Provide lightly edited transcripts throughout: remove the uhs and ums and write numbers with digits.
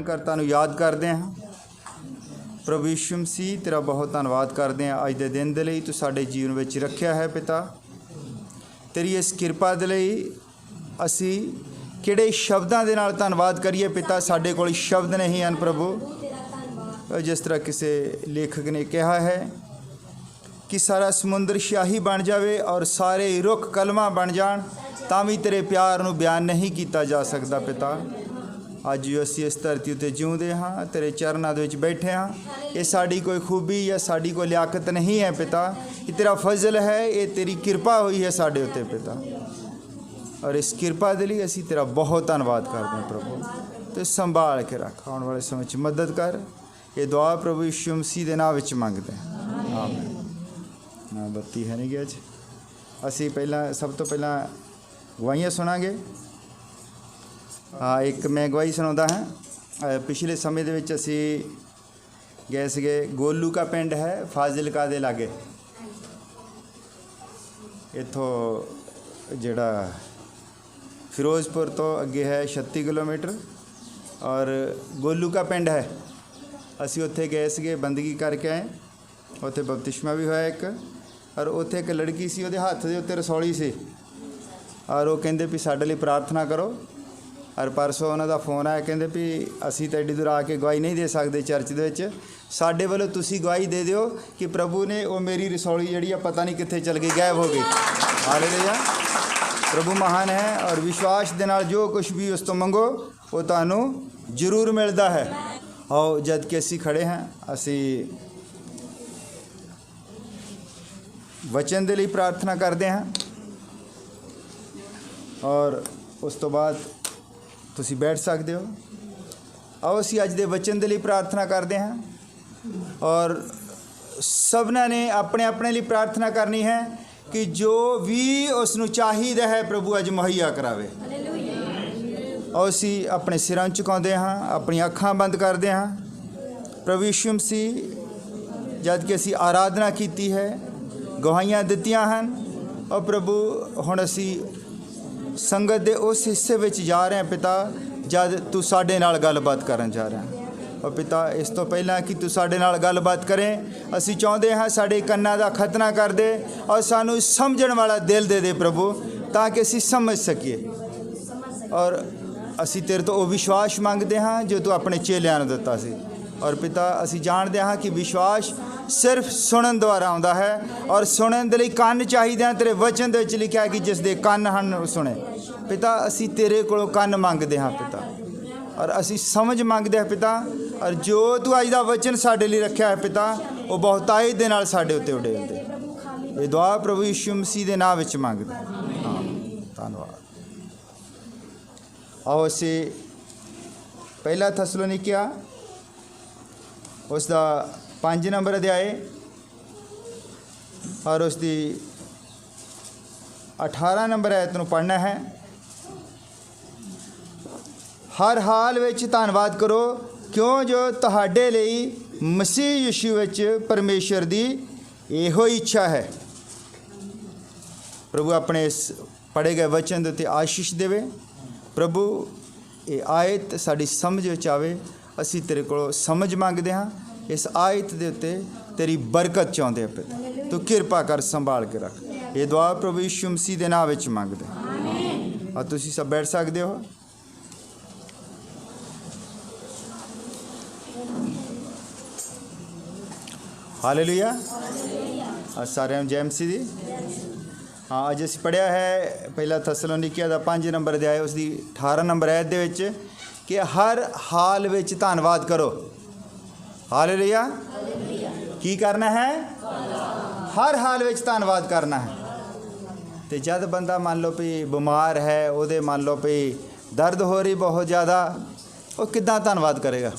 उद्धारकर्ता नूं याद करते हैं। प्रभु यीशु मसीह तेरा बहुत धन्नवाद करते हैं अज के दिन के लिए तू साडे जीवन में रखिया है। पिता तेरी इस किरपा के लिए असी किहड़े शब्दों के नाल धन्नवाद करिए। पिता साडे कोल शब्द नहीं हैं प्रभु। जिस तरह किसी लेखक ने कहा है कि सारा समुंदर स्याही बन जाए और सारे रुख कलमा बन जान तां भी तेरे प्यार नूं बयान नहीं किया जा सकता। पिता अज असी इस धरती उत्ते जिउंदे हाँ, तेरे चरणों दे विच बैठे हाँ। ये साड़ी कोई खूबी या साड़ी कोई लियाकत नहीं है पिता, ये तेरा फजल है, ये तेरी कृपा हुई है साडे उत्ते पिता। और इस कृपा के लिए असी तेरा बहुत धन्नवाद करते हैं प्रभु। तो संभाल के रख, आने वाले समय में मदद कर। ये दुआ प्रभु यीशु मसीह के नाम विच मंगते हैं, आमीन। बत्ती है नहीं गया अज असी पहला सब तो पहला गवाहियाँ सुनांगे। हाँ, एक मैं गवाही सुनाता है। पिछले समय दे विच असी गए सीगे गोलू का पिंड है फाजिलका दे लागे, इत्थों जिहड़ा फिरोजपुर तो अगे है 36 किलोमीटर और गोलू का पिंड है। असी उत्थे गए सीगे, बंदगी करके आए। उत्थे बपतिस्मा भी होया एक, और उत्थे एक लड़की सी, उहदे हत्थ दे उत्ते रसौली सी, और वो कहंदे भी साडे लई प्रार्थना करो। और परसों उन्हां दा फोन आया, कहंदे भी असी तो एड्डी दूर आके गवाही नहीं दे सकते चर्च दे विच, साडे वालों तुसी गवाही दे दिओ कि प्रभु ने वो मेरी रसौली जिहड़ी पता नहीं कित्थे चल गई, गायब हो गई। हालेलुया, प्रभु महान है। और विश्वास दे नाल जो कुछ भी उस तो मंगो वो तुहानूं जरूर मिलता है। आओ जद कि असी खड़े हैं, असी वचन दे लई प्रार्थना करते हैं और उस तो बाद तुसी बैठ सकते हो। आओ असी अज दे वचन दे लई प्रार्थना करते हैं और सबना ने अपने अपने लिए प्रार्थना करनी है कि जो भी उसनूं चाहिदा है प्रभु अज मुहैया करावे। और असी अपने सिरां झुकाउंदे हाँ, अपनी अखां बंद करते हाँ। प्रभु यीशु मसीह जद कि असी आराधना की है, गवाहियां दित्तियां हैं, और प्रभु हुण असी संगत दे उस हिस्से विच जा रहे हैं पिता जद तू साडे नाल गलबात करन जा रहा है। और पिता इस तो पहला कि तू साडे नाल गलबात करें, असी चाहते हाँ साडे कन्नां दा खतना कर दे और सानू समझण वाला दिल दे दे प्रभु, ताकि असी समझ सकीए। और असी तेरे तो वो विश्वास मंगते हाँ जो तू अपने चेलियां नूं दित्ता सी। और पिता असी जानते हाँ कि विश्वास सिर्फ सुनन द्वारा आउंदा है, और सुनन दे लई कन्न चाहिदे हैं। तेरे वचन दे विच लिखिया कि जिस दे कन्न हन सुने। पिता असी तेरे कोलों कन्न मंगते हाँ पिता, और असी समझ मंगते हैं पिता। और जो तू अज दा वचन साडे लई रखिया है पिता, वो बहुतायत दे नाल साडे उत्ते उडेल दे। ये दुआ प्रभु यीशु मसीह दे नाम विच मंगदे हाँ, धन्नवाद। आओ असी पहला थस्सलोनीकिया उसका 5 नंबर अध्याय और उसकी 18 नंबर आयत नूं पढ़ना है। हर हाल विच धन्नवाद करो, क्यों जो तुहाडे लई मसीह यीशु विच परमेश्वर दी इहो इच्छा है। प्रभु अपने इस पढ़े गए वचन दे उत्ते आशीष देवे। प्रभु ये आयत साड़ी समझ विच आवे, असी तेरे को समझ मंगते हाँ। इस आयत दे उत्ते तेरी बरकत चाहते हैं पिता, तू कृपा कर संभाल के रख। ये दुआ प्रभु यीशु मसीह के नाम विच मंगते हैं। और तुसी सब बैठ सकते हो। हालेलुया, सारे जय मसीह दी। हाँ, अज असीं पढ़िया है पहला थस्सलोनीकिया दा 5 नंबर अध्याय उसकी 18 नंबर आयत दे विच कि हर हाल विच धन्नवाद करो। हालेलुया, की करना है? हर हाल विच धन्नवाद करना है। तो जब बंदा मान लो भी बीमार है, उहदे मान लो भी दर्द हो रही बहुत ज़्यादा, वो किद्दां धन्नवाद करेगा?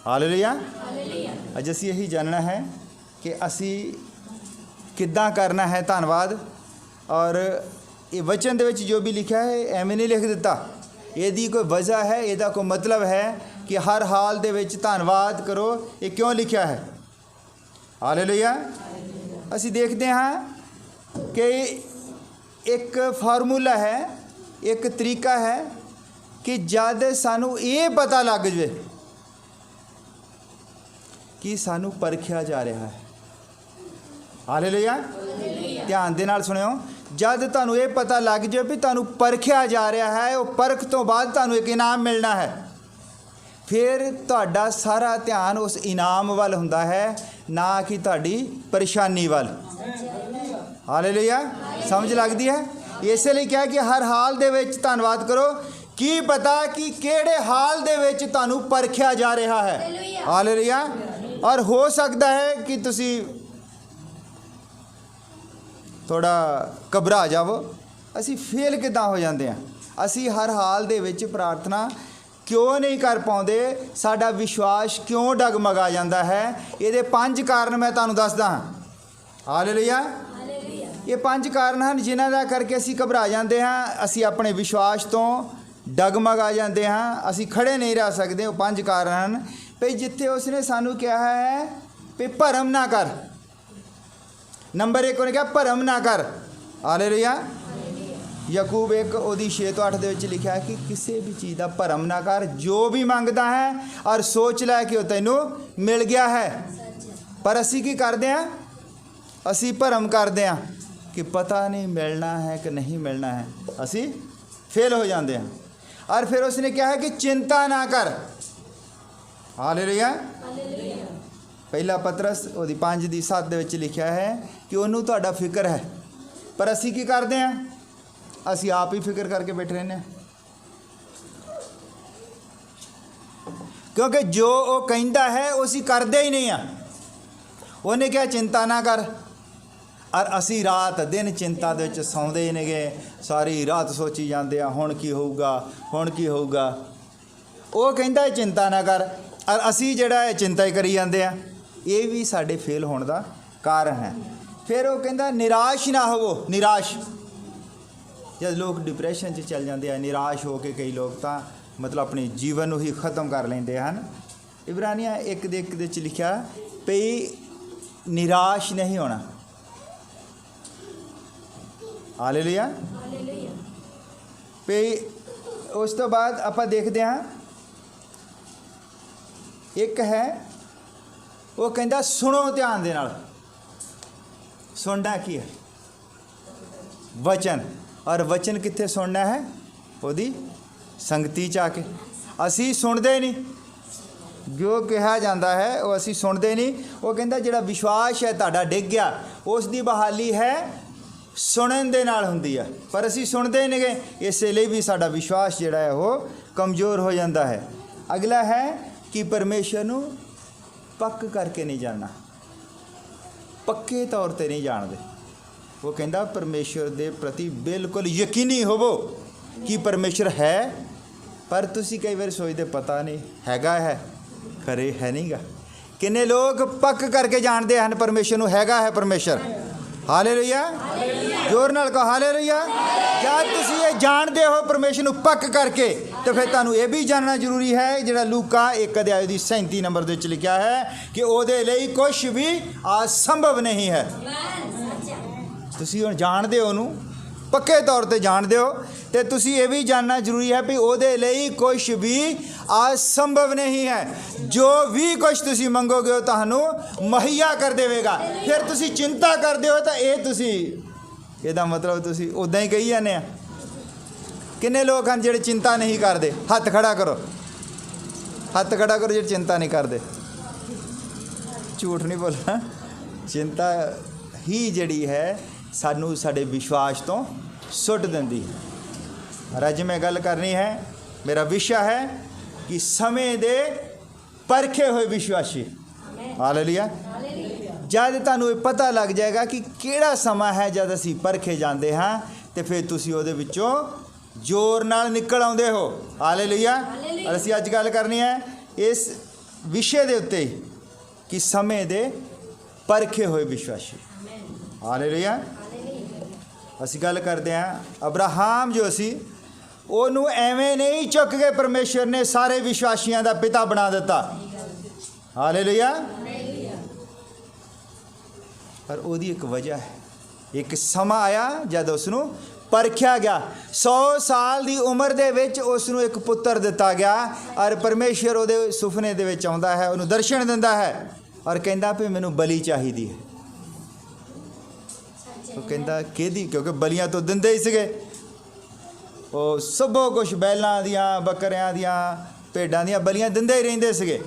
हालेलुया। अज असीं यही जानना है कि असी किद्दां करना है धन्नवाद। और ये वचन दे विच जो भी लिखा है एवें नहीं लिख दिता, यदि कोई वजह है, यदा कोई मतलब है कि हर हाल दे विच धन्नवाद करो। ये क्यों लिखा है? हालेलुया। असी देखते हैं कि एक फार्मूला है, एक तरीका है कि जद सानू ये पता लग जाए कि सानू परखिया जा रहा है। हालेलुया। ध्यान दे नाल सुनियो, जद तुहानू ये पता लग जाए भी तुहानू परखिया जा रहा है, वो परख तो बाद तुहानू एक इनाम मिलना है, फिर तुहाडा सारा ध्यान उस इनाम वाल हुंदा है, ना कि तुहाडी परेशानी वाल। हालेलुया। समझ लगदी है? इसलिए क्या कि हर हाल दे विच धन्नवाद करो, की पता कि किहड़े हाल दे विच तुहानू परखिया जा रहा है। हालेलुया। और हो सकता है कि तुसी थोड़ा घबरा जाओ, असी फेल किदां हो जाते हैं, असी हर हाल दे विच प्रार्थना क्यों नहीं कर पाते, साडा विश्वास क्यों डगमगा जाता है। ये 5 कारण मैं तुहानू दसदा हाँ। हालेलुया। ये 5 कारण हैं जिन्हां दा करके असी घबरा जाते हैं, असी अपने विश्वास तो डगमगा जाते हैं, असी खड़े नहीं रह सकते। वो 5 कारण हैं भी जिथे उसने सानू कहा है भी भरम ना कर। नंबर 1 उन्हें कहा भरम ना कर। हालेलुया। याकूब 1 ਉਹਦੀ 6-8 ਦੇ ਵਿੱਚ लिखा है कि किसी भी चीज़ का भरम ना कर, जो भी मंगता है और सोच लै कि तैनू मिल गया है। पर असी की करते हैं, असी भरम करते हैं कि पता नहीं मिलना है कि नहीं मिलना है, असी फेल हो जाते हैं। और फिर उसने कहा है कि चिंता ना कर। हालेलुया। पहला पतरस ਉਹਦੀ 5:7 ਦੇ ਵਿੱਚ लिखा है कि ਉਹਨੂੰ ਤੁਹਾਡਾ ਫਿਕਰ है, पर असी की करते हैं, असी आप ही फिक्र करके बैठे रहने, क्योंकि जो वो कहता है उसी करते ही नहीं है। उन्हें क्या चिंता ना कर, और असी रात दिन चिंता दे विच सौंदे ही नहीं गए, सारी रात सोची जाते हैं हुण की होऊगा, हुण की होऊगा। वो कहता है चिंता ना कर, और असी जिहड़ा है चिंता ही करी जाते हैं। ये भी साडे फेल होने का कारण है। फिर वो कहता निराश ना होवो। निराश, जब लोग डिप्रैशन च चल जाते हैं, निराश हो के कई लोग तो मतलब अपने जीवन ही ख़त्म कर लेंगे हैं। इब्रानियां 1:1 लिखा भी निराश नहीं होना। हालेलुया। भी उस तो बाद आप देखते हैं एक है वो कहता सुनो ध्यान दे नाल। सुनना की है? वचन। और वचन कित्थे सुनना है? ओदी संगती च आके। असी सुनते नहीं, जो कहा जाता है वो असी सुनते नहीं। वो कहता जिहड़ा विश्वास है तुहाडा डिग गया, उस दी बहाली है सुनन दे नाल हुंदी है, पर असी सुनते ही नहीं गए, इसलिए भी साडा विश्वास जिहड़ा है वो कमज़ोर हो जाता है। अगला है कि परमेश्वर नूं पक्क करके नहीं जानना, पक्के तौर पर नहीं जानते। वो कहता परमेश्वर के प्रति बिल्कुल यकीनी होवो कि परमेश्वर है, पर तुसी कई बार सोचते पता नहीं हैगा है खरे है नहीं गा। किन्ने लोग पक्क करके जानते हैं परमेश्वर नूं हैगा है परमेश्वर। हालेलुया। जोर नाल कहो हालेलुया। क्या तुसी ये जानते हो परमेश्वर नूं पक्क करके, तो फिर तुहानूं ये भी जानना जरूरी है जिहड़ा लूका 1:37 नंबर दे विच लिखा है कि ओहदे लई कुछ भी असंभव नहीं है। तुसी हुण जानदे हो ओनू, पक्के तौर पर जानदे हो, तो तुसी ये भी जानना जरूरी है भी ओहदे लई कुछ भी असंभव नहीं है। जो भी कुछ तुसी मंगोगे तुहानूं मुहैया कर देवेगा। फिर तुसी चिंता करदे हो तो ये तुसी इहदा मतलब तुसी उदां ही कही जाने। किन्ने लोग हैं जिहड़े चिंता नहीं करते? हत्थ खड़ा करो, हत्थ खड़ा करो जिहड़े चिंता नहीं करते। झूठ नहीं बोलना, चिंता ही जिहड़ी है सानू साडे विश्वास तो सुट देंदी है। अज मैं गल करनी है, मेरा विषय है कि समय दे परखे हुए विश्वासी। हालेलुया। जब तुहानू पता लग जाएगा कि किहड़ा समा है जब असी परखे जाते हैं, तो फिर तुसी उहदे विचों जोर नाल निकल आउंदे हो। हालेलुया। और असी अज गल करनी है इस विषय दे उत्ते कि समय दे परखे हुए विश्वासी। हालेलुया। असी गल करते हैं अब्राहम जो असी ओनू एवें नहीं चुक के परमेश्वर ने सारे विश्वासियों का पिता बना दिता। हालेलुया। पर ओदी एक वजह है, एक समा आया जब उसनू परखिया गया। 100 साल की उम्र दे विच उस नूं एक पुत्र दिता गया और परमेश्वर उहदे सुपने दे विच आउंदा है, उहनूं दर्शन दिंदा है और कहंदा भी मैनूं बलि चाहीदी है। वो कहंदा किहदी, क्योंकि बलियां तो दिंदे ही सीगे, ਉਹ ਸਭੋ ਕੁਛ बैलों दियाँ बकरियां दियाँ भेडां दियां बलियां दिंदे ही रहिंदे सीगे।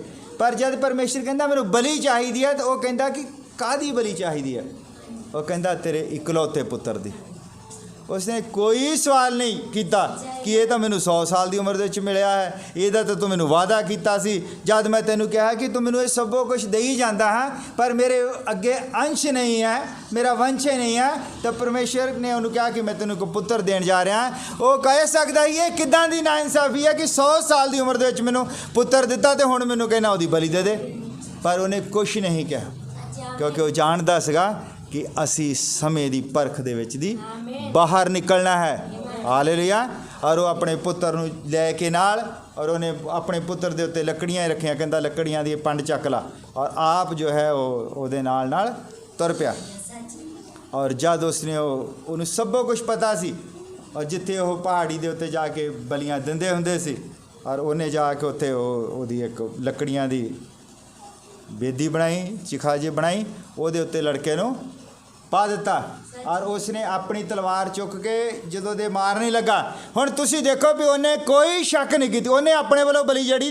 पर जब परमेश्वर कहंदा मैनूं बलि चाहीदी है तो वह कहंदा कि काहदी बलि चाहीदी है? वह कहंदा तेरे इकलौते पुत्र दी। उसने कोई सवाल नहीं किया कि ये तो मैनूं 100 साल की उम्र दे मिलिया है, ਇਹਦਾ तो तू मैनूं वादा किया सी, जब मैं तेनों कहा कि तू मैनूं ये सबो कुछ दे ही जाता है पर मेरे अगे अंश नहीं है, मेरा वंश ही नहीं है। तो परमेश्वर ने उन्होंने कहा कि मैं तेनों को पुत्र देन जा रहा। वो कह सकता ये किदां दी नाइंसाफी है कि 100 साल की उम्र दे मैनूं पुत्र दिता तो हुण मैनूं कहना उसकी बलि दे दे। पर उन्हें कुछ नहीं कहा, क्योंकि वो जानता सीगा कि असी समय की परख दे विच दी बाहर निकलना है। हालेलुया। और वो अपने पुत्र नूं लैके नाल और उन्हें अपने पुत्र दे उत्ते लकड़ियां ही रखियां, कहंदा लकड़ियां दी पंड चक ला, और आप जो है वो नाल नाल तुर पिया। और जद उसने उन्हें सबो कुछ पता सी, और जिथे वो पहाड़ी दे उत्ते जाके बलियां दिंदे हुंदे सी, और उन्हें जाके उत्थे ओहदी एक लकड़ियां दी बेदी बनाई, चिखाजी बनाई, ਉਹਦੇ ਉੱਤੇ लड़के ਨੂੰ पा दिता। और उसने अपनी तलवार चुक के जो दे मारने लगा। हुण तुसीं देखो भी उन्हें कोई शक नहीं की, उन्हें अपने वालों बलि जड़ी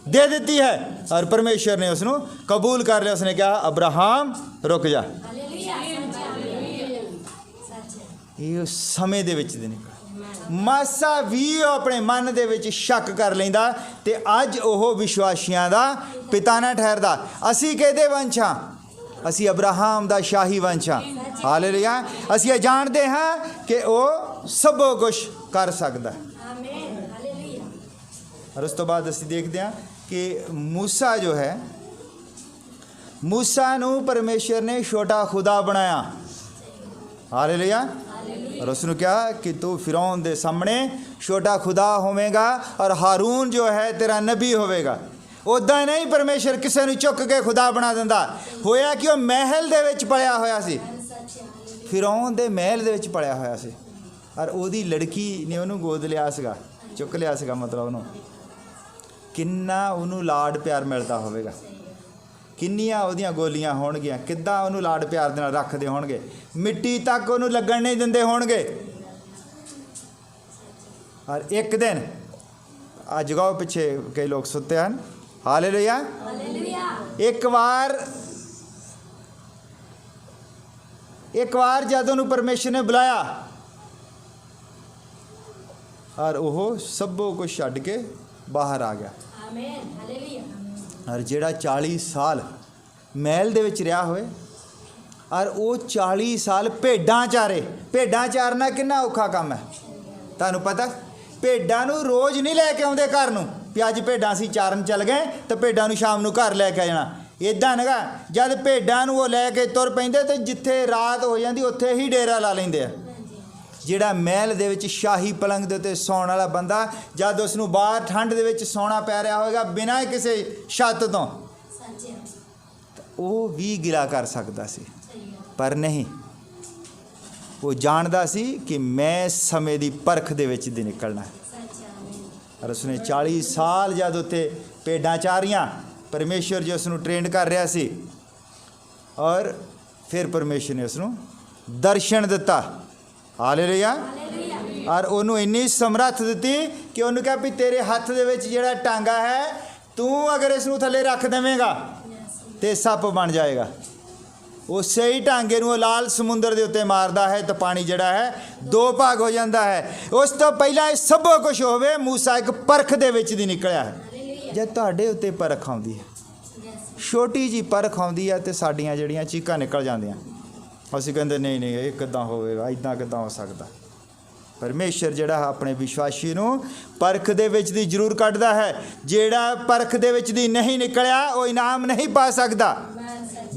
दे दी है और परमेश्वर ने उसनों कबूल कर लिया। उसने कहा अब्राहम रुक जा। ये समय दे विच दी निकल मासा भी अपने मन दे विच शक कर लैंदा ते अज ओह विश्वासियां दा पिता ना ठहरदा। असी किहदे वंश हां? असी अब्राहम दा शाही वंश हां। हालेलुया। असी ये जानते हैं कि वो सबो कुछ कर सकदा है। और उस तो बाद असी देखते हैं कि मूसा जो है, मूसा नूं परमेश्वर ने छोटा खुदा बनाया। हालेलुया। और उसने कहा कि तू फिरौन दे सामने छोटा खुदा होवेगा और हारून जो है तेरा नबी होवेगा। उदा नहीं परमेश्वर किसी नूं चुक के खुदा बना दिंदा। होया कि वह महल दे विच पलिया होया सी, फिरौन दे महल दे विच पलिया होया सी, और उहदी लड़की ने उहनूं गोद लिया सीगा, चुक लिया सीगा। मतलब उहनूं किन्ना उहनूं लाड प्यार मिलदा होवेगा, किन्नियां उहदियां गोलियां होणगियां, किद्दां उहनूं लाड प्यार दे नाल रखदे होणगे, मिट्टी तक उहनूं लगण नहीं दिंदे होणगे। और एक दिन आ जगाओ पिछे कई लोग सुते हैं। हालेलुया। एक बार जब उन्होंने परमेश्वर ने बुलाया और वह सबो कुछ छड्ड के बाहर आ गया। और जिहड़ा 40 साल महल दे विच रहा होए और वो 40 साल भेडां चारे। भेडां चारना कितना औखा काम है तुहानूं पता? भेडां नूं रोज़ नहीं लैके आउंदे घर नूं भी अज भेडां असीं चारन चल गए तो भेडां नूं शाम नूं घर लैके आ जाना। इदां नगा जद भेडां नूं वो लैके तुर पैंदे तो जिथे रात हो जाती उत्थे ही डेरा ला लैंदे आ। जिहड़ा महल दे विच शाही पलंग दे उत्ते सौण वाला बंदा जद उसनूं बाहर ठंड दे विच सौना पै रहा होएगा बिना किसी छत तो वो भी गिला कर सकदा सी, पर नहीं, वो जानदा सी कि मैं समय की परख दे विच दी निकलना है। और उसने 40 साल जद उत्थे भेडां चारियां, परमेश्वर जो उसनूं ट्रेंड कर रहा सी, और फिर परमेश्वर ने उसनूं दर्शन दिता। हालेलुया। और उन्होंने इन्नी समर्थ दी कि उन्होंने कहा भी तेरे हत्थ दे विच जिहड़ा टांगा है तू अगर इसनूं थले रख देवेगा तो सप बन जाएगा। वो सही टांगे नूं लाल समुंदर के उत्ते मारदा है तो पानी जिहड़ा है 2 भाग हो जाता है। उस तो पहला सब कुछ होवे मूसा एक परख दे विच दी निकलिया है। जब तुहाडे उत्ते परख आउंदी है, छोटी जी परख आउंदी है तो साडियां जिहड़ियां चीकां निकल जांदियां। असीं कहंदे नहीं नहीं ये किदां होवेगा, इदां किदां हो सकदा। परमेश्वर जिहड़ा अपने विश्वासी नूं परख दे विच दी जरूर कढदा है। जिहड़ा परख दे विच दी नहीं निकलिया वो इनाम नहीं पा सकदा।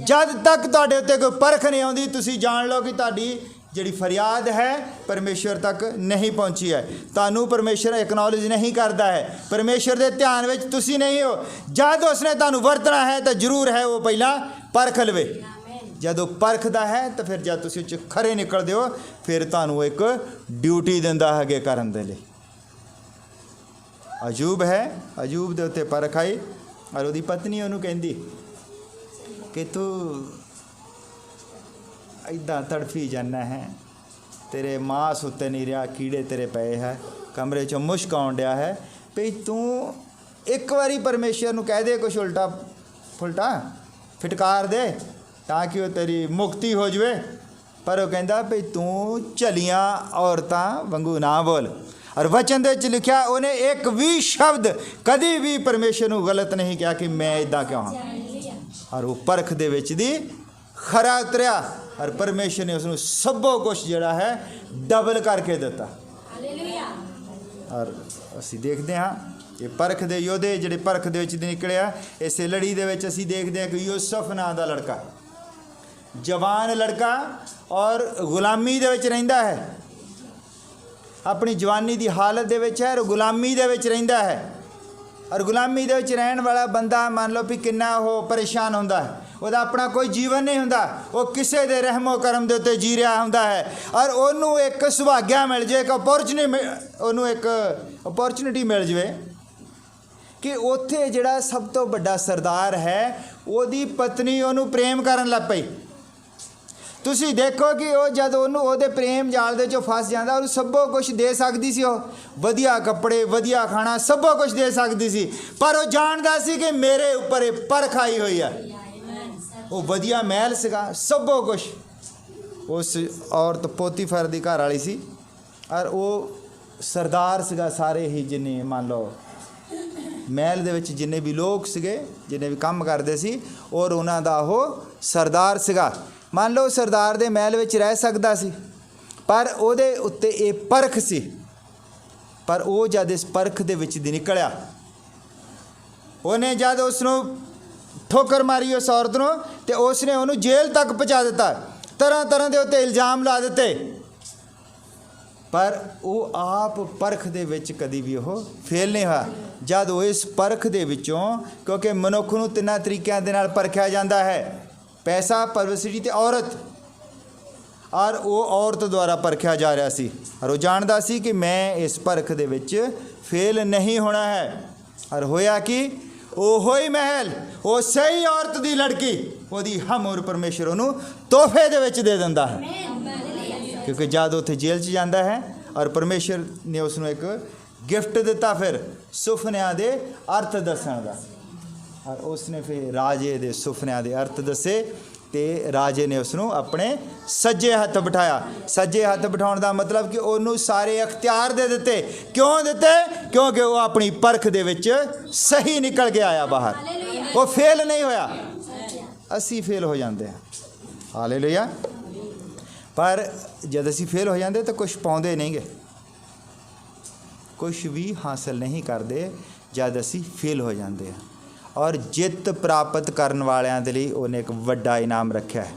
जद तक तुहाडे उत्ते कोई परख नहीं आउंदी तुसीं जान लो कि तुहाडी जिहड़ी फरियाद है परमेश्वर तक नहीं पहुँची है। तुहानूं परमेश्वर एक्नॉलेज नहीं करता है, परमेश्वर के ध्यान विच तुसीं नहीं हो। जद उसने तुहानूं वरतना है तो जरूर है वो पहला परख लवे। ਜਦੋਂ ਪਰਖਦਾ ਹੈ ਤਾਂ ਫਿਰ ਜਦ ਤੁਸੀਂ ਉਹ 'ਚ ਖਰੇ ਨਿਕਲਦੇ ਹੋ ਫਿਰ ਤੁਹਾਨੂੰ ਇੱਕ ਡਿਊਟੀ ਦਿੰਦਾ ਹੈ ਅੱਗੇ ਕਰਨ ਦੇ ਲਈ। ਅਯੂਬ ਹੈ, ਅਯੂਬ ਦੇ ਉੱਤੇ ਪਰਖ ਆਈ ਔਰ ਉਹਦੀ ਪਤਨੀ ਉਹਨੂੰ ਕਹਿੰਦੀ ਕਿ ਤੂੰ ਇੱਦਾਂ ਤੜਫੀ ਜਾਂਦਾ ਹੈ, ਤੇਰੇ ਮਾਸ ਉੱਤੇ ਨਹੀਂ ਰਿਹਾ, ਕੀੜੇ ਤੇਰੇ ਪਏ ਹੈ, ਕਮਰੇ 'ਚੋਂ ਮੁਸ਼ਕ ਆਉਣ ਡਿਆ ਹੈ, ਵੀ ਤੂੰ ਇੱਕ ਵਾਰੀ ਪਰਮੇਸ਼ਰ ਨੂੰ ਕਹਿ ਦੇ ਕੁਛ ਉਲਟਾ ਫੁਲਟਾ ਫਿਟਕਾਰ ਦੇ ਤਾਂ ਕਿ ਉਹ ਤੇਰੀ ਮੁਕਤੀ ਹੋ ਜਾਵੇ। ਪਰ ਉਹ ਕਹਿੰਦਾ ਵੀ ਤੂੰ ਝਲੀਆਂ ਔਰਤਾਂ ਵਾਂਗੂ ਨਾ ਬੋਲ। ਔਰ ਵਚਨ ਦੇ ਵਿੱਚ ਲਿਖਿਆ ਉਹਨੇ ਇੱਕ ਵੀ ਸ਼ਬਦ ਕਦੀ ਵੀ ਪਰਮੇਸ਼ਰ ਨੂੰ ਗਲਤ ਨਹੀਂ ਕਿਹਾ ਕਿ ਮੈਂ ਇੱਦਾਂ ਕਿਉਂ ਹਾਂ। ਔਰ ਉਹ ਪਰਖ ਦੇ ਵਿੱਚ ਦੀ ਖਰਾ ਉਤਰਿਆ ਔਰ ਪਰਮੇਸ਼ਰ ਨੇ ਉਸਨੂੰ ਸਭੋ ਕੁਛ ਜਿਹੜਾ ਹੈ ਡਬਲ ਕਰਕੇ ਦਿੱਤਾ। ਔਰ ਅਸੀਂ ਦੇਖਦੇ ਹਾਂ ਇਹ ਪਰਖ ਦੇ ਯੋਧੇ ਜਿਹੜੇ ਪਰਖ ਦੇ ਵਿੱਚ ਨਿਕਲਿਆ। ਇਸੇ ਲੜੀ ਦੇ ਵਿੱਚ ਅਸੀਂ ਦੇਖਦੇ ਹਾਂ ਕਿ ਯੂਸਫ ਨਾਂ ਦਾ ਲੜਕਾ, ਜਵਾਨ ਲੜਕਾ ਔਰ ਗੁਲਾਮੀ ਦੇ ਵਿੱਚ ਰਹਿੰਦਾ ਹੈ, ਆਪਣੀ ਜਵਾਨੀ ਦੀ ਹਾਲਤ ਦੇ ਵਿੱਚ ਹੈ ਔਰ ਗੁਲਾਮੀ ਦੇ ਵਿੱਚ ਰਹਿੰਦਾ ਹੈ। ਔਰ ਗੁਲਾਮੀ ਦੇ ਵਿੱਚ ਰਹਿਣ ਵਾਲਾ ਬੰਦਾ ਮੰਨ ਲਓ ਵੀ ਕਿੰਨਾ ਉਹ ਪਰੇਸ਼ਾਨ ਹੁੰਦਾ ਹੈ, ਉਹਦਾ ਆਪਣਾ ਕੋਈ ਜੀਵਨ ਨਹੀਂ ਹੁੰਦਾ, ਉਹ ਕਿਸੇ ਦੇ ਰਹਿਮੋ ਕਰਮ ਦੇ ਉੱਤੇ ਜੀ ਰਿਹਾ ਹੁੰਦਾ ਹੈ। ਔਰ ਉਹਨੂੰ ਇੱਕ ਸੁਭਾਗਿਆ ਮਿਲ ਜਾਵੇ, ਇੱਕ ਓਪਰਚੁਨਿਟੀ ਮਿਲ ਜਾਵੇ ਕਿ ਉੱਥੇ ਜਿਹੜਾ ਸਭ ਤੋਂ ਵੱਡਾ ਸਰਦਾਰ ਹੈ ਉਹਦੀ ਪਤਨੀ ਉਹਨੂੰ ਪ੍ਰੇਮ ਕਰਨ ਲੱਗ ਪਈ। ਤੁਸੀਂ ਦੇਖੋ ਕਿ ਉਹ ਜਦ ਉਹਨੂੰ ਉਹਦੇ ਪ੍ਰੇਮ ਜਾਲ ਦੇ 'ਚੋਂ ਫਸ ਜਾਂਦਾ, ਉਹਨੂੰ ਸਭੋ ਕੁਛ ਦੇ ਸਕਦੀ ਸੀ, ਉਹ ਵਧੀਆ ਕੱਪੜੇ, ਵਧੀਆ ਖਾਣਾ, ਸਭੋ ਕੁਛ ਦੇ ਸਕਦੀ ਸੀ, ਪਰ ਉਹ ਜਾਣਦਾ ਸੀ ਕਿ ਮੇਰੇ ਉੱਪਰ ਇਹ ਪਰਖ ਆਈ ਹੋਈ ਹੈ। ਉਹ ਵਧੀਆ ਮਹਿਲ ਸੀਗਾ, ਸਭੋ ਕੁਛ। ਉਸ ਔਰਤ ਪੋਤੀਫਰ ਦੀ ਘਰ ਵਾਲੀ ਸੀ ਔਰ ਉਹ ਸਰਦਾਰ ਸੀਗਾ। ਸਾਰੇ ਹੀ ਜਿੰਨੇ ਮੰਨ ਲਓ ਮਹਿਲ ਦੇ ਵਿੱਚ ਜਿੰਨੇ ਵੀ ਲੋਕ ਸੀਗੇ, ਜਿੰਨੇ ਵੀ ਕੰਮ ਕਰਦੇ ਸੀ, ਔਰ ਉਹਨਾਂ ਦਾ ਉਹ ਸਰਦਾਰ ਸੀਗਾ। ਮੰਨ ਲਓ ਸਰਦਾਰ ਦੇ ਮਹਿਲ ਵਿੱਚ ਰਹਿ ਸਕਦਾ ਸੀ, ਪਰ ਉਹਦੇ ਉੱਤੇ ਇਹ ਪਰਖ ਸੀ। ਪਰ ਉਹ ਜਦ ਇਸ ਪਰਖ ਦੇ ਵਿੱਚ ਦੀ ਨਿਕਲਿਆ, ਉਹਨੇ ਜਦ ਉਸ ਨੂੰ ਠੋਕਰ ਮਾਰੀ ਉਸ ਔਰਤ ਨੂੰ, ਤੇ ਉਸ ਨੇ ਉਹਨੂੰ ਜੇਲ੍ਹ ਤੱਕ ਪਹੁੰਚਾ ਦਿੱਤਾ, ਤਰ੍ਹਾਂ ਤਰ੍ਹਾਂ ਦੇ ਉੱਤੇ ਇਲਜ਼ਾਮ ਲਾ ਦਿੱਤੇ। ਪਰ ਉਹ ਆਪ ਪਰਖ ਦੇ ਵਿੱਚ ਕਦੀ ਵੀ ਉਹ ਫੇਲ ਨਹੀਂ ਹੋਇਆ। ਜਦ ਉਹ ਇਸ ਪਰਖ ਦੇ ਵਿੱਚੋਂ, ਕਿਉਂਕਿ ਮਨੁੱਖ ਨੂੰ ਤਿੰਨਾਂ ਤਰੀਕਿਆਂ ਦੇ ਨਾਲ ਪਰਖਿਆ ਜਾਂਦਾ ਹੈ, ਪੈਸਾ, ਪਰਵਰਿਸ਼ ਤੇ ਔਰਤ, ਔਰ ਉਹ ਔਰਤ ਦੁਆਰਾ ਪਰਖਿਆ ਜਾ ਰਿਹਾ ਸੀ। ਔਰ ਉਹ ਜਾਣਦਾ ਸੀ ਕਿ ਮੈਂ ਇਸ ਪਰਖ ਦੇ ਵਿੱਚ ਫੇਲ ਨਹੀਂ ਹੋਣਾ ਹੈ। ਔਰ ਹੋਇਆ ਕਿ ਉਹੋ ਹੀ ਮਹਿਲ, ਉਹ ਸਹੀ ਔਰਤ ਦੀ ਲੜਕੀ, ਉਹਦੀ ਹਮੂਰ ਪਰਮੇਸ਼ਰ ਉਹਨੂੰ ਤੋਹਫੇ ਦੇ ਵਿੱਚ ਦੇ ਦਿੰਦਾ ਹੈ। ਕਿਉਂਕਿ ਜਦ ਉੱਥੇ ਜੇਲ੍ਹ 'ਚ ਜਾਂਦਾ ਹੈ ਔਰ ਪਰਮੇਸ਼ਰ ਨੇ ਉਸ ਨੂੰ ਇੱਕ ਗਿਫਟ ਦਿੱਤਾ ਫਿਰ ਸੁਪਨਿਆਂ ਦੇ ਅਰਥ ਦੱਸਣ ਦਾ। ਔਰ ਉਸ ਨੇ ਫਿਰ ਰਾਜੇ ਦੇ ਸੁਪਨਿਆਂ ਦੇ ਅਰਥ ਦੱਸੇ ਤੇ ਰਾਜੇ ਨੇ ਉਸ ਨੂੰ ਆਪਣੇ ਸੱਜੇ ਹੱਥ ਬਿਠਾਇਆ। ਸੱਜੇ ਹੱਥ ਬਿਠਾਉਣ ਦਾ ਮਤਲਬ ਕਿ ਉਹਨੂੰ ਸਾਰੇ ਅਖਤਿਆਰ ਦੇ ਦਿੱਤੇ। ਕਿਉਂ ਦਿੱਤੇ? ਕਿਉਂਕਿ ਉਹ ਆਪਣੀ ਪਰਖ ਦੇ ਵਿੱਚ ਸਹੀ ਨਿਕਲ ਕੇ ਆਇਆ ਬਾਹਰ, ਉਹ ਫੇਲ ਨਹੀਂ ਹੋਇਆ। ਅਸੀਂ ਫੇਲ ਹੋ ਜਾਂਦੇ ਹਾਂ, ਹਾਲੇਲੂਇਆ। ਪਰ ਜਦ ਅਸੀਂ ਫੇਲ ਹੋ ਜਾਂਦੇ ਤਾਂ ਕੁਛ ਪਾਉਂਦੇ ਨਹੀਂਗੇ, ਕੁਛ ਵੀ ਹਾਸਲ ਨਹੀਂ ਕਰਦੇ ਜਦ ਅਸੀਂ ਫੇਲ ਹੋ ਜਾਂਦੇ ਹਾਂ। ਔਰ ਜਿੱਤ ਪ੍ਰਾਪਤ ਕਰਨ ਵਾਲਿਆਂ ਦੇ ਲਈ ਉਹਨੇ ਇੱਕ ਵੱਡਾ ਇਨਾਮ ਰੱਖਿਆ ਹੈ।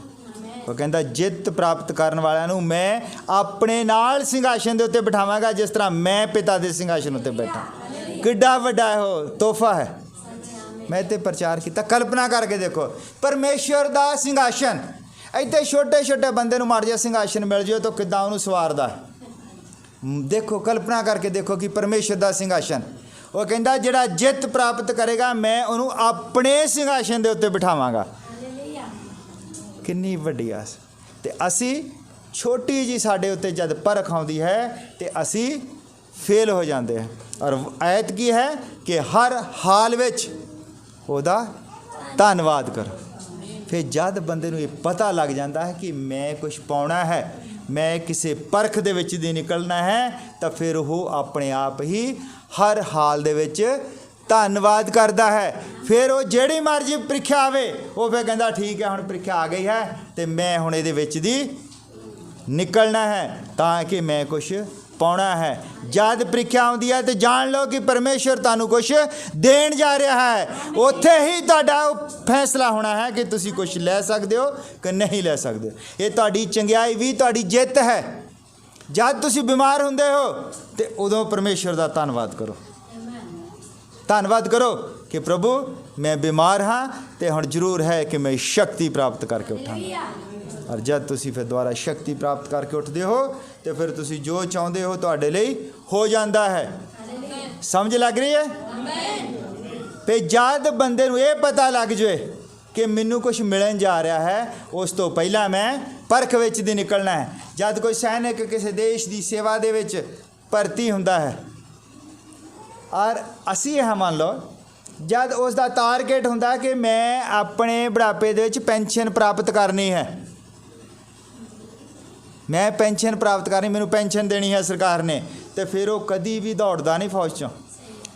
ਉਹ ਕਹਿੰਦਾ ਜਿੱਤ ਪ੍ਰਾਪਤ ਕਰਨ ਵਾਲਿਆਂ ਨੂੰ ਮੈਂ ਆਪਣੇ ਨਾਲ ਸਿੰਘਾਸਨ ਦੇ ਉੱਤੇ ਬਿਠਾਵਾਂਗਾ, ਜਿਸ ਤਰ੍ਹਾਂ ਮੈਂ ਪਿਤਾ ਦੇ ਸਿੰਘਾਸਨ ਉੱਤੇ ਬੈਠਾ। ਕਿੱਡਾ ਵੱਡਾ ਉਹ ਤੋਹਫਾ ਹੈ। ਮੈਂ ਤੇ ਪ੍ਰਚਾਰ ਕੀਤਾ, ਕਲਪਨਾ ਕਰਕੇ ਦੇਖੋ ਪਰਮੇਸ਼ਰ ਦਾ ਸਿੰਘਾਸਨ, ਇੱਥੇ ਛੋਟੇ ਛੋਟੇ ਬੰਦੇ ਨੂੰ ਮਾੜਾ ਜਿਹਾ ਸਿੰਘਾਸਨ ਮਿਲ ਜਾਵੇ ਤਾਂ ਕਿੱਦਾਂ ਉਹਨੂੰ ਸਵਾਰਦਾ ਹੈ। ਦੇਖੋ, ਕਲਪਨਾ ਕਰਕੇ ਦੇਖੋ ਕਿ ਪਰਮੇਸ਼ਰ ਦਾ ਸਿੰਘਾਸਨ। ਉਹ ਕਹਿੰਦਾ ਜਿਹੜਾ ਜਿੱਤ ਪ੍ਰਾਪਤ ਕਰੇਗਾ ਮੈਂ ਉਹਨੂੰ ਆਪਣੇ ਸਿੰਘਾਸਨ ਦੇ ਉੱਤੇ ਬਿਠਾਵਾਂਗਾ। ਕਿੰਨੀ ਵੱਡੀ ਆਸ। ਤੇ ਅਸੀਂ ਛੋਟੀ ਜੀ ਸਾਡੇ ਉੱਤੇ ਜਦ ਪਰਖ ਆਉਂਦੀ ਹੈ ਤੇ ਅਸੀਂ ਫੇਲ ਹੋ ਜਾਂਦੇ ਹਾਂ। ਔਰ ਆਇਤ ਕੀ ਹੈ ਕਿ ਹਰ ਹਾਲ ਵਿੱਚ ਉਹਦਾ ਧੰਨਵਾਦ ਕਰੋ। ਫਿਰ ਜਦ ਬੰਦੇ ਨੂੰ ਇਹ ਪਤਾ ਲੱਗ ਜਾਂਦਾ ਹੈ ਕਿ ਮੈਂ ਕੁਛ ਪਾਉਣਾ ਹੈ, ਮੈਂ ਕਿਸੇ ਪਰਖ ਦੇ ਵਿੱਚ ਦੀ ਨਿਕਲਣਾ ਹੈ, ਤਾਂ ਫਿਰ ਉਹ ਆਪਣੇ ਆਪ ਹੀ ਹਰ ਹਾਲ ਦੇ ਵਿੱਚ ਧੰਨਵਾਦ ਕਰਦਾ ਹੈ। ਫਿਰ ਉਹ ਜਿਹੜੀ ਮਰਜ਼ੀ ਪ੍ਰੀਖਿਆ ਆਵੇ, ਉਹ ਫਿਰ ਕਹਿੰਦਾ ਠੀਕ ਹੈ, ਹੁਣ ਪ੍ਰੀਖਿਆ ਆ ਗਈ ਹੈ ਤੇ ਮੈਂ ਹੁਣ ਇਹਦੇ ਵਿੱਚ ਦੀ ਨਿਕਲਣਾ ਹੈ ਤਾਂ ਕਿ ਮੈਂ ਕੁਛ ਪਾਉਣਾ ਹੈ। ਜਦ ਪ੍ਰੀਖਿਆ ਆਉਂਦੀ ਹੈ ਤੇ ਜਾਣ ਲਓ ਕਿ ਪਰਮੇਸ਼ਰ ਤੁਹਾਨੂੰ ਕੁਛ ਦੇਣ ਜਾ ਰਿਹਾ ਹੈ। ਉੱਥੇ ਹੀ ਤੁਹਾਡਾ ਫੈਸਲਾ ਹੋਣਾ ਹੈ ਕਿ ਤੁਸੀਂ ਕੁਛ ਲੈ ਸਕਦੇ ਹੋ ਕਿ ਨਹੀਂ ਲੈ ਸਕਦੇ। ਇਹ ਤੁਹਾਡੀ ਚੰਗਿਆਈ ਵੀ ਤੁਹਾਡੀ ਜਿੱਤ ਹੈ। ਜਦ ਤੁਸੀਂ ਬਿਮਾਰ ਹੁੰਦੇ ਹੋ ਤੇ ਉਦੋਂ ਪਰਮੇਸ਼ਰ ਦਾ ਧੰਨਵਾਦ ਕਰੋ, ਧੰਨਵਾਦ ਕਰੋ कि प्रभु मैं बीमार हाँ तो हुण जरूर है कि मैं शक्ति प्राप्त करके उठांगा। और जब तुसी फिर दोबारा शक्ति प्राप्त करके उठते हो तो फिर तुसी जो चाहते हो तुहाडे लई हो जाता है। समझ लग रही है? पे जद बंदे नूं ये पता लग जाए कि मैनू कुछ मिलन जा रहा है, उस तो पहला मैं परख विच दी निकलना है। जब कोई सैनिक किसी देश की सेवा दे विच भर्ती हुंदा है और असी यह मान लो जब उसका टारगेट हुंदा कि मैं अपने बुढ़ापे दे विच पेंशन प्राप्त करनी है, मैं पेंशन प्राप्त करनी, मैनू पेंशन देनी है सरकार ने, तो फिर वो कभी भी दौड़ता नहीं फौज चों,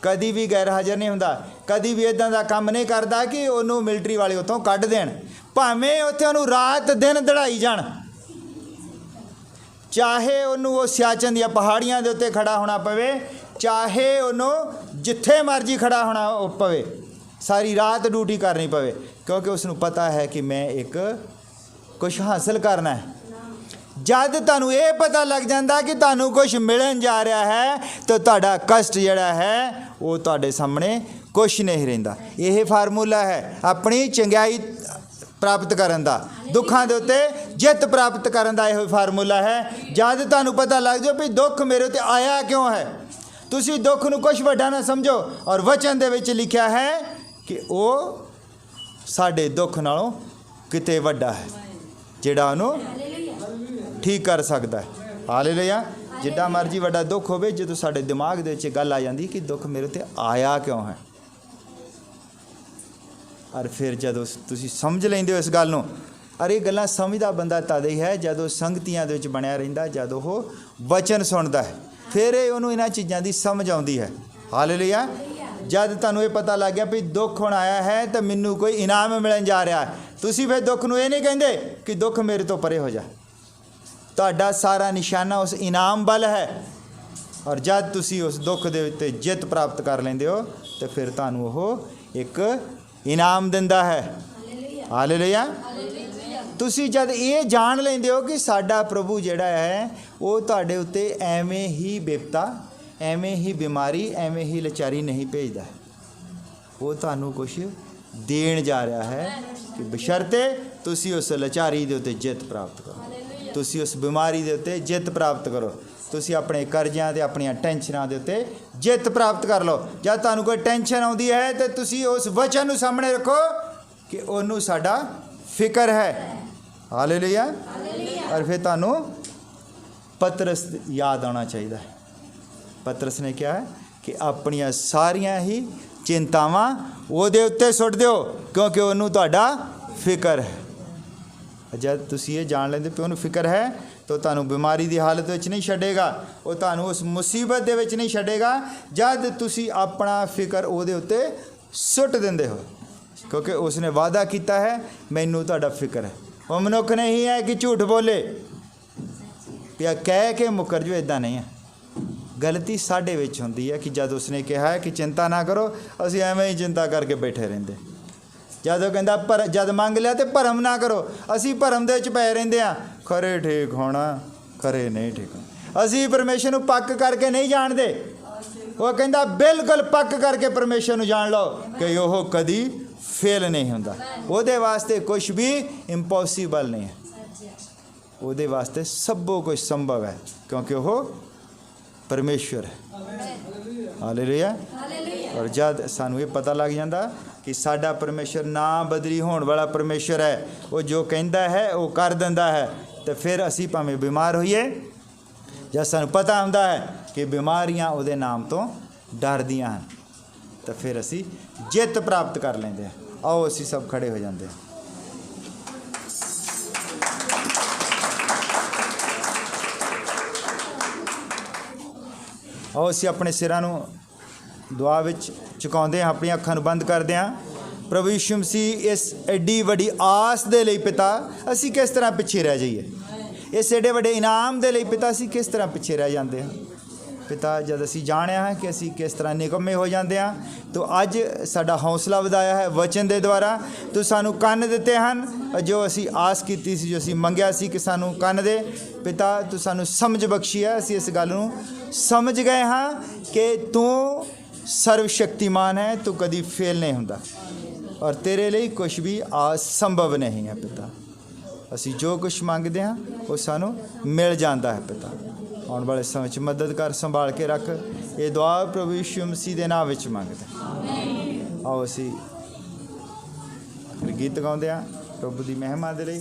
कभी भी गैर हाजिर नहीं होंदा, कभी भी इदां दा काम नहीं करता कि उन्होंने मिलटरी वाले उत्थों कढ़ देण। भावें उत्थे उन्होंने रात दिन दड़ाई जाण, चाहे उन्होंने वो सियाचन दी पहाड़ियां दे उत्ते खड़ा होना पवे, चाहे उन्होंने जिथे मर्जी खड़ा होना पवे, सारी रात ड्यूटी करनी पवे, क्योंकि उसनू पता है कि मैं एक कुछ हासिल करना है। जद तुहानू ये पता लग जाता कि तुहानू कुछ मिलन जा रहा है तो तुहाडा कष्ट जिहड़ा है वो तुहाडे सामने कुछ नहीं रहिंदा। यह फार्मूला है अपनी चंगियाई प्राप्त करन दा, दुखों के उत्ते जित प्राप्त करन दा यह फार्मूला है। जद तुहानू पता लग जाए भी दुख मेरे उत्ते आया क्यों है, तुसी दुख नू कुछ वड्डा ना समझो। और वचन दे विच लिखा है कि वो साडे दुख नालों किते वड्डा है, जिहड़ा उहनूं ठीक कर सकता है। हालेलुया। जिड्डा मर्जी वड्डा दुख होवे, जो साडे दिमाग दे विच गल आ जाती कि दुख मेरे ते आया क्यों है, और फिर जदों तुसीं समझ लैंदे हो इस गल नूं, और ये गल्लां समझदा बंदा तद ही है जदों संगतियां दे विच बणिया रहिंदा, जदों वो वचन सुणदा है, फिर उन्होंने इन्हां चीज़ां दी समझ आउंदी है। हालेलुया। जद तुहानूं ये पता लग गया भी दुख हुण आया है तो मैनूं कोई इनाम मिलन जा रहा है, तुसीं फिर दुख नूं ये नहीं कहिंदे कि दुख मेरे तो परे हो जा, तुहाडा सारा निशाना उस इनाम बल है। और जब तुसी उस दुख दे उत्ते जित प्राप्त कर लेंदे हो तो फिर तुहानूं वो एक इनाम दिंदा है। हालेलुया। तुसी जद ये जान लेंदे हो कि साडा प्रभु जिहड़ा है वो तुहाडे उत्ते एवें ही बिपता, एवें ही बीमारी, एवें ही लाचारी नहीं भेजदा, वो तुहानूं कुछ देण जा रहा है कि बशर्ते तुसी उस लाचारी दे उत्ते जित प्राप्त करो, तुसी उस बीमारी दे उत्ते जित प्राप्त करो, तुसी अपने कर्जियां ते अपनी टेंशनां दे उत्ते जित प्राप्त कर लो। जब तुहानूं कोई टेंशन आउंदी है तो तुसी उस वचन नूं सामने रखो कि उहनूं साडा फिक्र है। हालेलुया। और फिर तुहानूं पतरस याद आना चाहिए है। पतरस ने क्या है कि अपनियां सारियां ही चिंतावां उहदे उत्ते सुट दिओ क्योंकि उहनूं तुहाडा फिक्र है। जब तुसी ये जान लेंदे कि उहनूं फिक्र है तो तुहानूं बीमारी की हालत विच नहीं छड्डेगा, वो तुहानूं उस मुसीबत दे विच नहीं छड्डेगा जब तुसी अपना फिक्र उहदे उत्ते सुट दिंदे हो, क्योंकि उसने वादा किया है मैनूं तुहाडा फिक्र है। वो मनुख नहीं है कि झूठ बोले या कह के मुकर जो, इदां नहीं है। गलती साडे विच हुंदी है कि जब उसने कहा है कि चिंता ना करो, असीं एवें ही चिंता करके बैठे रहिंदे। जदों कहंदा पर जद मंग लिया तो भरम ना करो, असीं भरम दे विच पै रहिंदे आ, खरे ठीक होना खरे नहीं ठीक होना। असीं परमेश्वर नूं पक्क करके नहीं जानते, वो कहंदा बिल्कुल पक्क करके परमेश्वर नूं जान लो कि ओह कदी फेल नहीं हुंदा। उहदे वास्ते कुछ भी इंपॉसिबल नहीं है, उहदे वास्ते सबो कुछ संभव है क्योंकि वह परमेश्वर है। हालेलुया। और जब सानू ये पता लग जाता कि साडा परमेश्वर ना बदली होने वाला परमेश्वर है, वो जो कहता है वो कर दिंदा है, तो फिर असी भावें बीमार होइए, जब सानू पता होंदा है कि बीमारियां उहदे नाम तो डरदियां हैं, तो फिर असी जित प्राप्त कर लेंदे हैं। आओ असी सब खड़े हो जाते हैं। आओ असी अपने सिरां नूं दुआ विच झुकाउंदे हां, अपनी अखां नूं बंद करदे हां। प्रभु यीशु मसीह इस एडी वड्डी आस दे लई पिता असी किस तरह पिछे रह जाइए, इस एडे वड्डे इनाम दे लई पिता असी किस तरह पिछे रह जाते हैं। पिता जद असी जाणिया है कि असी किस तरह निकम्मे हो जाते हैं, तो अज साडा हौसला वधाया है वचन दे द्वारा। तो सानू कन्न दिते हैं, जो असी आस कीती सी, जो असी मंगिया सी कि सानू कन्न दे पिता, तू सानू समझ बख्शी है। असी इस गल नूं समझ गए हाँ कि तू सर्वशक्तिमान है, तू कभी फेल नहीं हुंदा और तेरे लिए कुछ भी असंभव नहीं है पिता। ਅਸੀਂ ਜੋ ਕੁਛ ਮੰਗਦੇ ਹਾਂ ਉਹ ਸਾਨੂੰ ਮਿਲ ਜਾਂਦਾ ਹੈ ਪਿਤਾ। ਆਉਣ ਵਾਲੇ ਸਮੇਂ 'ਚ ਮਦਦ ਕਰ, ਸੰਭਾਲ ਕੇ ਰੱਖ। ਇਹ ਦੁਆ ਪ੍ਰਭੂ ਯਿਸੂ ਮਸੀਹ ਦੇ ਨਾਮ ਵਿੱਚ ਮੰਗਦੇ। ਆਓ ਅਸੀਂ ਗੀਤ ਗਾਉਂਦੇ ਹਾਂ ਪ੍ਰਭੂ ਦੀ ਮਹਿਮਾ ਦੇ ਲਈ।